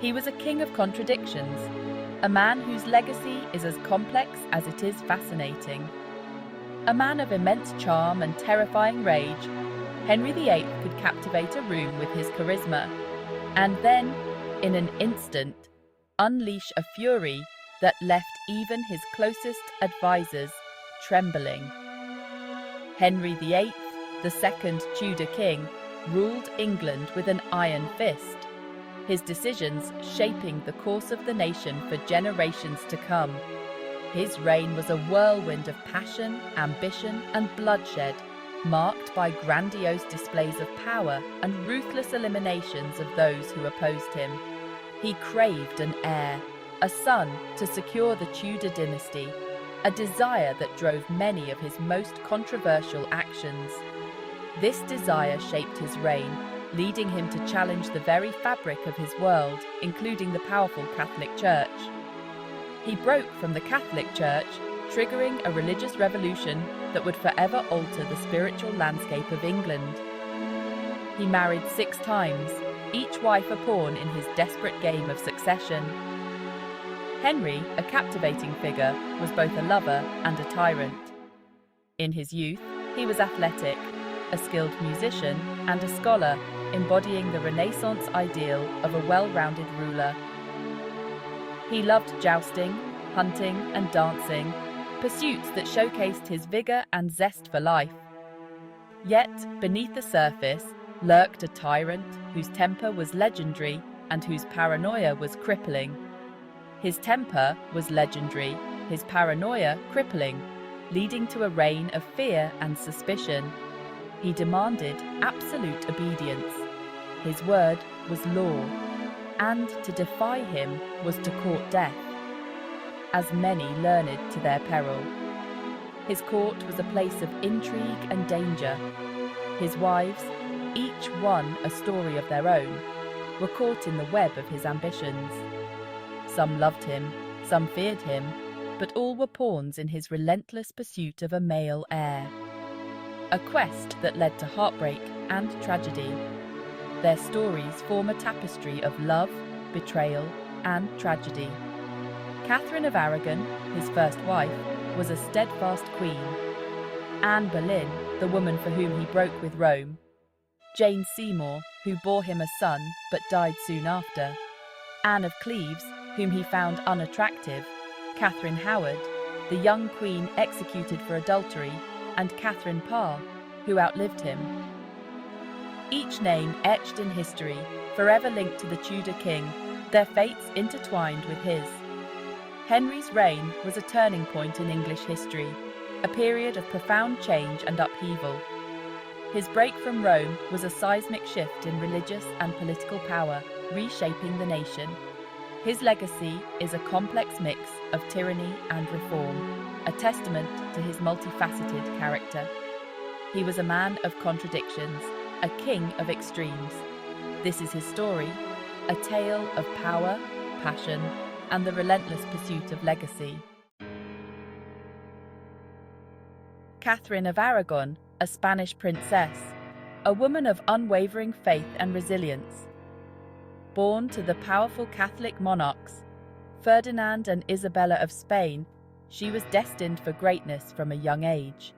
He was a king of contradictions, a man whose legacy is as complex as it is fascinating. A man of immense charm and terrifying rage, Henry VIII could captivate a room with his charisma, and then, in an instant, unleash a fury that left even his closest advisors trembling. Henry VIII, the second Tudor king, ruled England with an iron fist, his decisions shaping the course of the nation for generations to come. His reign was a whirlwind of passion, ambition, and bloodshed, marked by grandiose displays of power and ruthless eliminations of those who opposed him. He craved an heir, a son to secure the Tudor dynasty, a desire that drove many of his most controversial actions. This desire shaped his reign, leading him to challenge the very fabric of his world, including the powerful Catholic Church. He broke from the Catholic Church, triggering a religious revolution that would forever alter the spiritual landscape of England. He married 6 times, each wife a pawn in his desperate game of succession. Henry, a captivating figure, was both a lover and a tyrant. In his youth, he was athletic, a skilled musician, and a scholar, embodying the Renaissance ideal of a well-rounded ruler. He loved jousting, hunting, and dancing, pursuits that showcased his vigor and zest for life. Yet, beneath the surface, lurked a tyrant whose temper was legendary and whose paranoia was crippling. His temper was legendary, his paranoia crippling, leading to a reign of fear and suspicion. He demanded absolute obedience. His word was law, and to defy him was to court death, as many learned to their peril. His court was a place of intrigue and danger. His wives, each one a story of their own, were caught in the web of his ambitions. Some loved him, some feared him, but all were pawns in his relentless pursuit of a male heir. A quest that led to heartbreak and tragedy. Their stories form a tapestry of love, betrayal, and tragedy. Catherine of Aragon, his first wife, was a steadfast queen. Anne Boleyn, the woman for whom he broke with Rome. Jane Seymour, who bore him a son but died soon after. Anne of Cleves, whom he found unattractive. Catherine Howard, the young queen executed for adultery, and Catherine Parr, who outlived him. Each name etched in history, forever linked to the Tudor king, their fates intertwined with his. Henry's reign was a turning point in English history, a period of profound change and upheaval. His break from Rome was a seismic shift in religious and political power, reshaping the nation. His legacy is a complex mix of tyranny and reform, a testament to his multifaceted character. He was a man of contradictions, a king of extremes. This is his story, a tale of power, passion, and the relentless pursuit of legacy. Catherine of Aragon, a Spanish princess, a woman of unwavering faith and resilience. Born to the powerful Catholic monarchs, Ferdinand and Isabella of Spain, she was destined for greatness from a young age.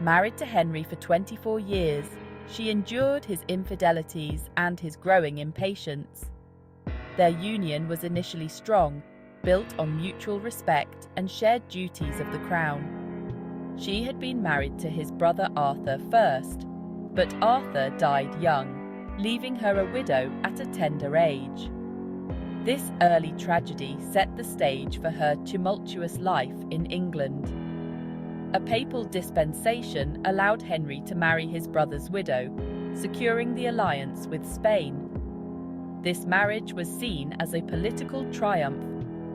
Married to Henry for 24 years, she endured his infidelities and his growing impatience. Their union was initially strong, built on mutual respect and shared duties of the crown. She had been married to his brother Arthur first, but Arthur died young, leaving her a widow at a tender age. This early tragedy set the stage for her tumultuous life in England. A papal dispensation allowed Henry to marry his brother's widow, securing the alliance with Spain. This marriage was seen as a political triumph,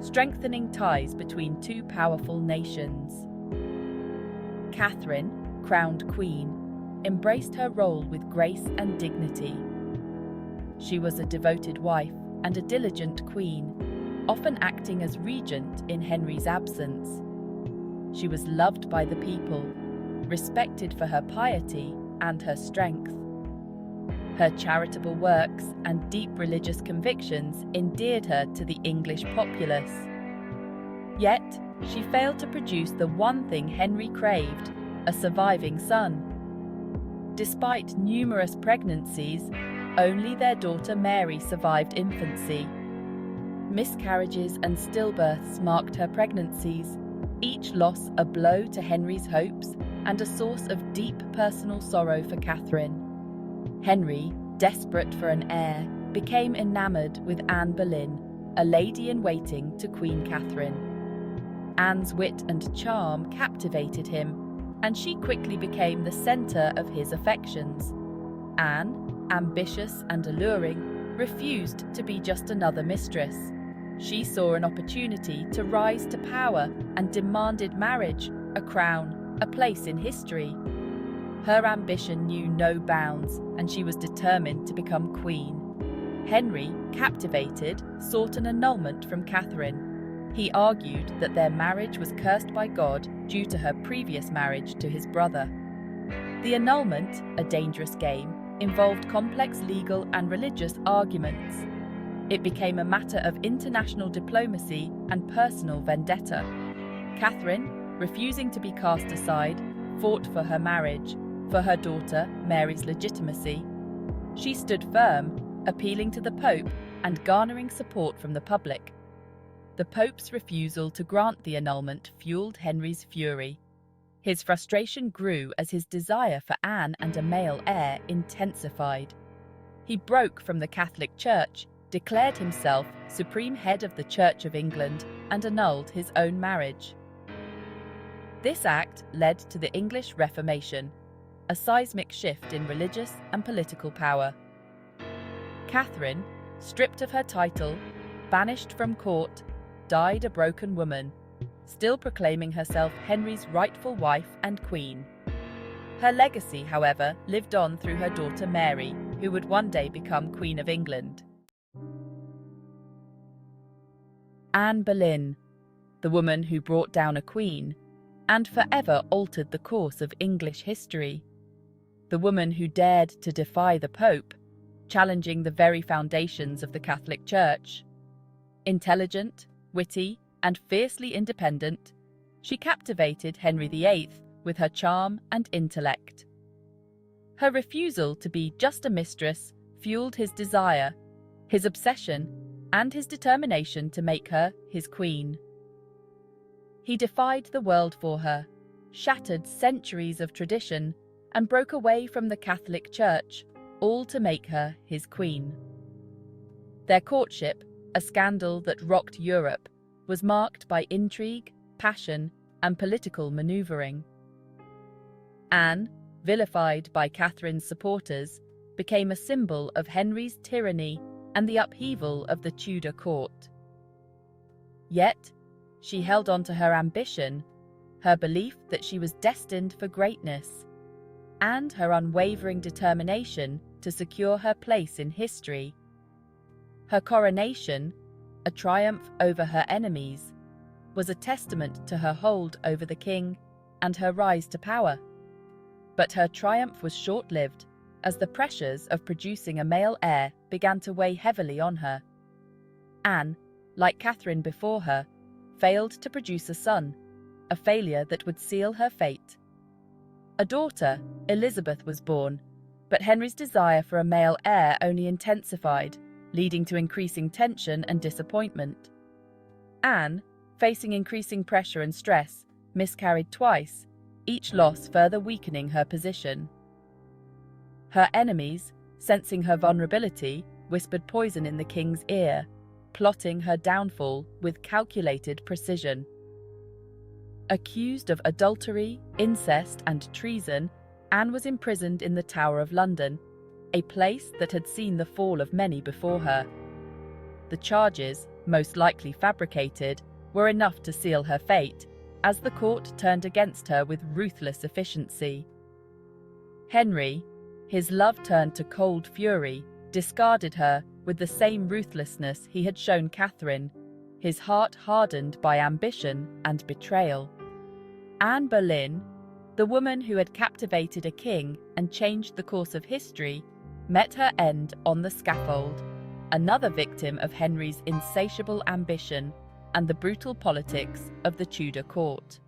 strengthening ties between two powerful nations. Catherine, crowned queen, embraced her role with grace and dignity. She was a devoted wife and a diligent queen, often acting as regent in Henry's absence. She was loved by the people, respected for her piety and her strength. Her charitable works and deep religious convictions endeared her to the English populace. Yet, she failed to produce the one thing Henry craved, a surviving son. Despite numerous pregnancies, only their daughter Mary survived infancy. Miscarriages and stillbirths marked her pregnancies, each loss a blow to Henry's hopes and a source of deep personal sorrow for Catherine. Henry, desperate for an heir, became enamored with Anne Boleyn, a lady-in-waiting to Queen Catherine. Anne's wit and charm captivated him, and she quickly became the centre of his affections. Anne, ambitious and alluring, refused to be just another mistress. She saw an opportunity to rise to power and demanded marriage, a crown, a place in history. Her ambition knew no bounds, and she was determined to become queen. Henry, captivated, sought an annulment from Catherine. He argued that their marriage was cursed by God due to her previous marriage to his brother. The annulment, a dangerous game, involved complex legal and religious arguments. It became a matter of international diplomacy and personal vendetta. Catherine, refusing to be cast aside, fought for her marriage, for her daughter Mary's legitimacy. She stood firm, appealing to the Pope and garnering support from the public. The Pope's refusal to grant the annulment fueled Henry's fury. His frustration grew as his desire for Anne and a male heir intensified. He broke from the Catholic Church, declared himself supreme head of the Church of England, and annulled his own marriage. This act led to the English Reformation, a seismic shift in religious and political power. Catherine, stripped of her title, banished from court, died a broken woman, still proclaiming herself Henry's rightful wife and queen. Her legacy, however, lived on through her daughter Mary, who would one day become Queen of England. Anne Boleyn, the woman who brought down a queen and forever altered the course of English history. The woman who dared to defy the Pope, challenging the very foundations of the Catholic Church. Intelligent, witty, and fiercely independent, she captivated Henry VIII with her charm and intellect. Her refusal to be just a mistress fueled his desire, his obsession, and his determination to make her his queen. He defied the world for her, shattered centuries of tradition, and broke away from the Catholic Church, all to make her his queen. Their courtship, a scandal that rocked Europe, was marked by intrigue, passion, and political maneuvering. Anne, vilified by Catherine's supporters, became a symbol of Henry's tyranny and the upheaval of the Tudor court. Yet, she held on to her ambition, her belief that she was destined for greatness, and her unwavering determination to secure her place in history. Her coronation, a triumph over her enemies, was a testament to her hold over the king and her rise to power. But her triumph was short-lived, as the pressures of producing a male heir began to weigh heavily on her. Anne, like Catherine before her, failed to produce a son, a failure that would seal her fate. A daughter, Elizabeth, was born, but Henry's desire for a male heir only intensified, leading to increasing tension and disappointment. Anne, facing increasing pressure and stress, miscarried twice, each loss further weakening her position. Her enemies, sensing her vulnerability, whispered poison in the king's ear, plotting her downfall with calculated precision. Accused of adultery, incest, and treason, Anne was imprisoned in the Tower of London, a place that had seen the fall of many before her. The charges, most likely fabricated, were enough to seal her fate, as the court turned against her with ruthless efficiency. Henry, his love turned to cold fury, discarded her with the same ruthlessness he had shown Catherine, his heart hardened by ambition and betrayal. Anne Boleyn, the woman who had captivated a king and changed the course of history, met her end on the scaffold, another victim of Henry's insatiable ambition and the brutal politics of the Tudor court.